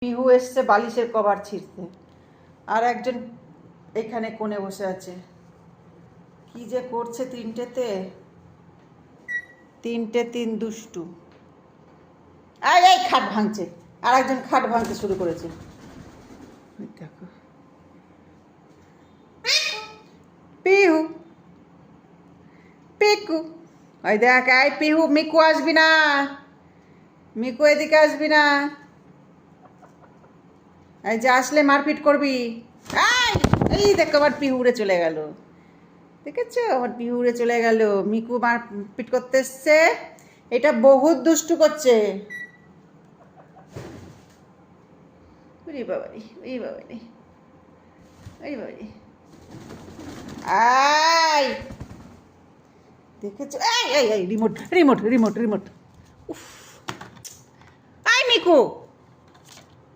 পিহু এসছে বালিশের কভার ছিঁড়তে, আর একজন এখানে কোণে বসে আছে। কি যে করছে তিনটে তিন দুষ্টু। এই খাট ভাঙছে, আর একজন খাট ভাঙতে শুরু করেছে। দেখো পিহু পিকু, ওই দেখ, এই পিহু, মিকু আসবি না, মিকু এদিকে আসবি না, এই যে আসলে মারপিট করবি। এই দেখো আমার পিহু উড়ে চলে গেল, দেখেছো আমার পিহু উড়ে চলে গেল। মিকু মারপিট করতে এসছে, এটা বহুত দুষ্টু করছে। ওরে বাবারি, ওই বাবারি, ওই বাবারি, আই দেখেছো? এই রিমোট রিমোট রিমোট রিমোট, উফ, আই মিকু।